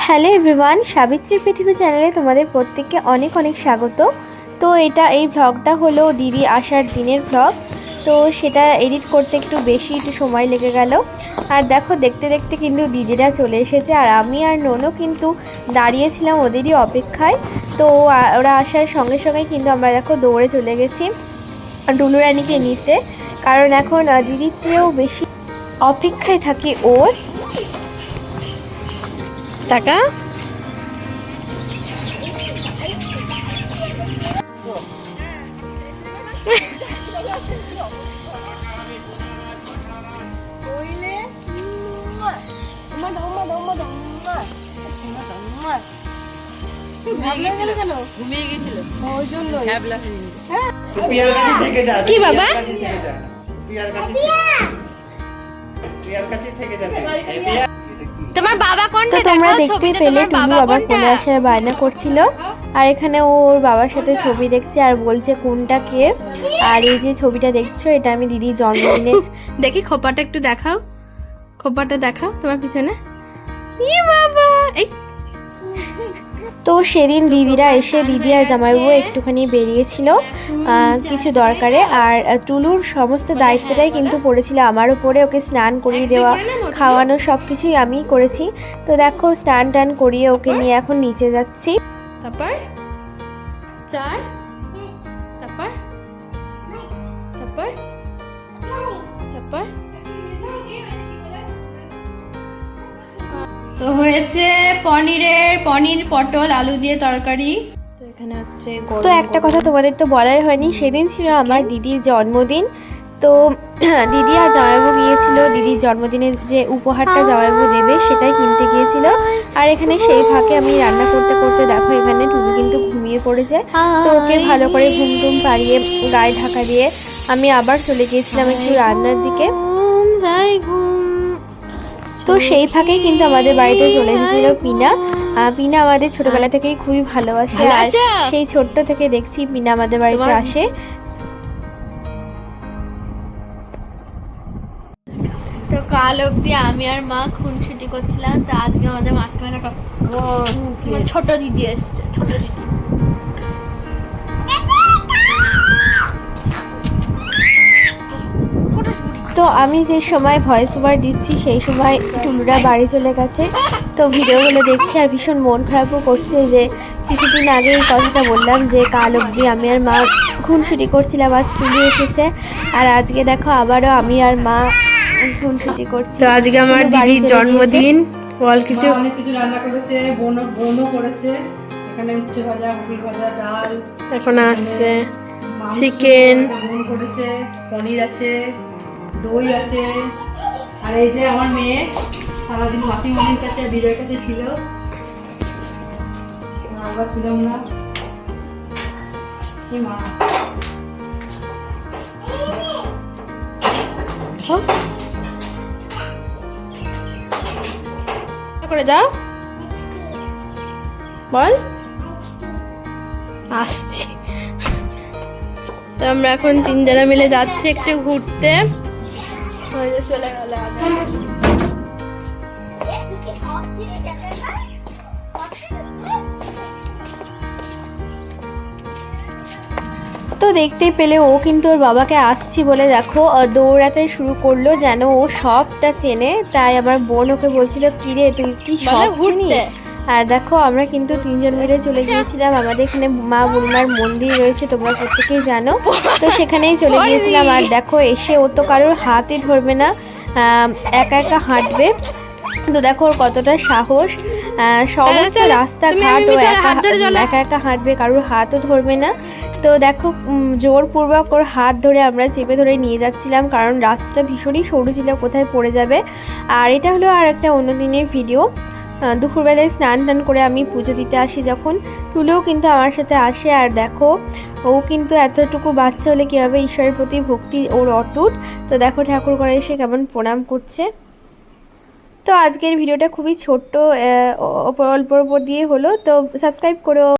Hello everyone, সাবিত্রীর পৃথিবী চ্যানেলে তোমাদের প্রত্যেককে অনেক অনেক স্বাগত। তো এই ভ্লগটা হলো দিদি আসার দিনের ভ্লগ। তো সেটা এডিট করতে একটু সময় লেগে গেল। আর দেখো দেখতে দেখতে কিন্তু দিদিরা চলে এসেছে, আর আমি আর ননও কিন্তু দাঁড়িয়েছিলাম ওদেরই অপেক্ষায়। তো ওরা আসার সঙ্গে সঙ্গে কিন্তু আমরা দেখো দৌড়ে চলে গেছি ডুলু রানীকে নিতে, কারণ এখন দিদির চেয়েও বেশি অপেক্ষায় থাকি ওর। টাকা কি বাবা তোমার বাবা কোনটা? তোমরা দেখতে পেলে টুলু আবার কোলে আসার বায়না করছিল, আর এখানে ওর বাবার সাথে ছবি দেখছে আর বলছে কোনটা কে। আর এই যে ছবিটা দেখছো, এটা আমি দিদির জন্মদিনে দেখি। খোপাটা একটু দেখাও, খোপাটা দেখাও তোমার পিছনে। বাবা এই তো সেদিন দিদিরা এসে দিদি আর জামাইবাবু একটুখানি বেরিয়েছিল কিছু দরকারে, আর টুলুর সমস্ত দায়িত্বটাই কিন্তু পড়েছিল আমার উপরে। ওকে স্নান করিয়ে দেওয়া, খাওয়ানো সব কিছুই আমিই করেছি। তো দেখো স্নান টান করিয়ে ওকে নিয়ে এখন নিচে যাচ্ছি। তারপর চার, তারপর তারপর তারপর তো হয়েছে পনির পটল আলু দিয়ে তরকারি। তো এখানে হচ্ছে তো একটা কথা তোমাদের তো বলাই হয়নি, সেদিন ছিল আমার দিদির জন্মদিন। তো দিদি আর জামাইবাবু গিয়েছিল দিদির জন্মদিনে যে উপহারটা জামাইবাবু দেবে সেটাই কিনতে গিয়েছিল। আর এখানে সেই ফাঁকে আমি রান্না করতে করতে দেখো এখানে টুলু কিন্তু ঘুমিয়ে পড়েছে। তো ওকে ভালো করে ঘুম টুম পাড়িয়ে গায়ে ঢাকা দিয়ে আমি আবার চলে গিয়েছিলাম একটু রান্নার দিকে। তো সেই ফাঁকেই কিন্তু আমাদের বাড়িতে চলে এসেছিল পিনা। পিনা আমাদের ছোটবেলা থেকেই খুবই ভালোবাসে, আর সেই ছোট্ট থেকে দেখছি পিনা আমাদের বাড়িতে আসে। তো কাল অব্দি আমি আর মা খুনসুটি করছিলাম, তো আজকে আমাদের মাঝখানে ছোট দিদি এসছে, ছোট দিদি। তো আমি যে সময় ভয়েস ওভার দিচ্ছি সেই সময় টুলুরা বাড়ি চলে গেছে। তো ভিডিওগুলো দেখছি আর ভীষণ মন খারাপও করছে যে কিছুদিন আগে এই কথাটা বললাম যে কাল অবধি আমি আর মা খুনসুটি করছিলাম, আজ টুলু এসেছে। আর আজকে দেখো আবারও আমি আর মা খুনসুটি করছি। তো আজকে আমার দিদির জন্মদিন, বল কিছু। অনেক কিছু রান্না করেছে, বোনও করেছে। এখানে উচ্ছে ভাজা, পটল ভাজা, ডাল, এখন আসছে চিকেন, বোন করেছে, পনির আছে, দই আছে। আর এই যে আমার মেয়ে সারাদিন মাসিমণির কাছে দিদির কাছে ছিল, আমরা ছিলাম না। মা করে যাও, বল আসছি। তো আমরা এখন তিনজনা মিলে যাচ্ছি একটু ঘুরতে। চলে গেল তো দেখতেই পেলে ও কিন্তু ওর বাবাকে আসছি বলে দেখো দৌড়াতে শুরু করলো, যেন ও সবটা চেনে। তাই আমার বোন ওকে বলছিল কিরে তুই কি সব চিনিস। আর দেখো আমরা কিন্তু তিনজন মিলে চলে গিয়েছিলাম, আমাদের এখানে মা বুড়িমার মন্দির রয়েছে, তোমরা প্রত্যেকেই জানো। তো সেখানেই চলে গিয়েছিলাম। আর দেখো এসে ও তো কারোর হাতই ধরবে না, একা একা হাঁটবে। তো দেখো ওর কতটা সাহস, সমস্ত রাস্তাঘাট ও একা একা হাঁটবে, কারোর হাতও ধরবে না। তো দেখো জোরপূর্বক ওর হাত ধরে আমরা চেপে ধরে নিয়ে যাচ্ছিলাম, কারণ রাস্তাটা ভীষণই সরু ছিল, কোথায় পড়ে যাবে। আর এটা হলো আর একটা অন্য দিনের ভিডিও। দুপুরবেলায় স্নান টান করে আমি পুজো দিতে আসি যখন, টুলুও কিন্তু আমার সাথে আসে। আর দেখো ও কিন্তু এতটুকু বাচ্চা হলে কীভাবে ঈশ্বরের প্রতি ভক্তি ওর অটুট। তো দেখো ঠাকুর ঘরে এসে কেমন প্রণাম করছে। তো আজকের ভিডিওটা খুবই ছোট্ট, অল্প অল্প দিয়ে হলো। তো সাবস্ক্রাইব করো।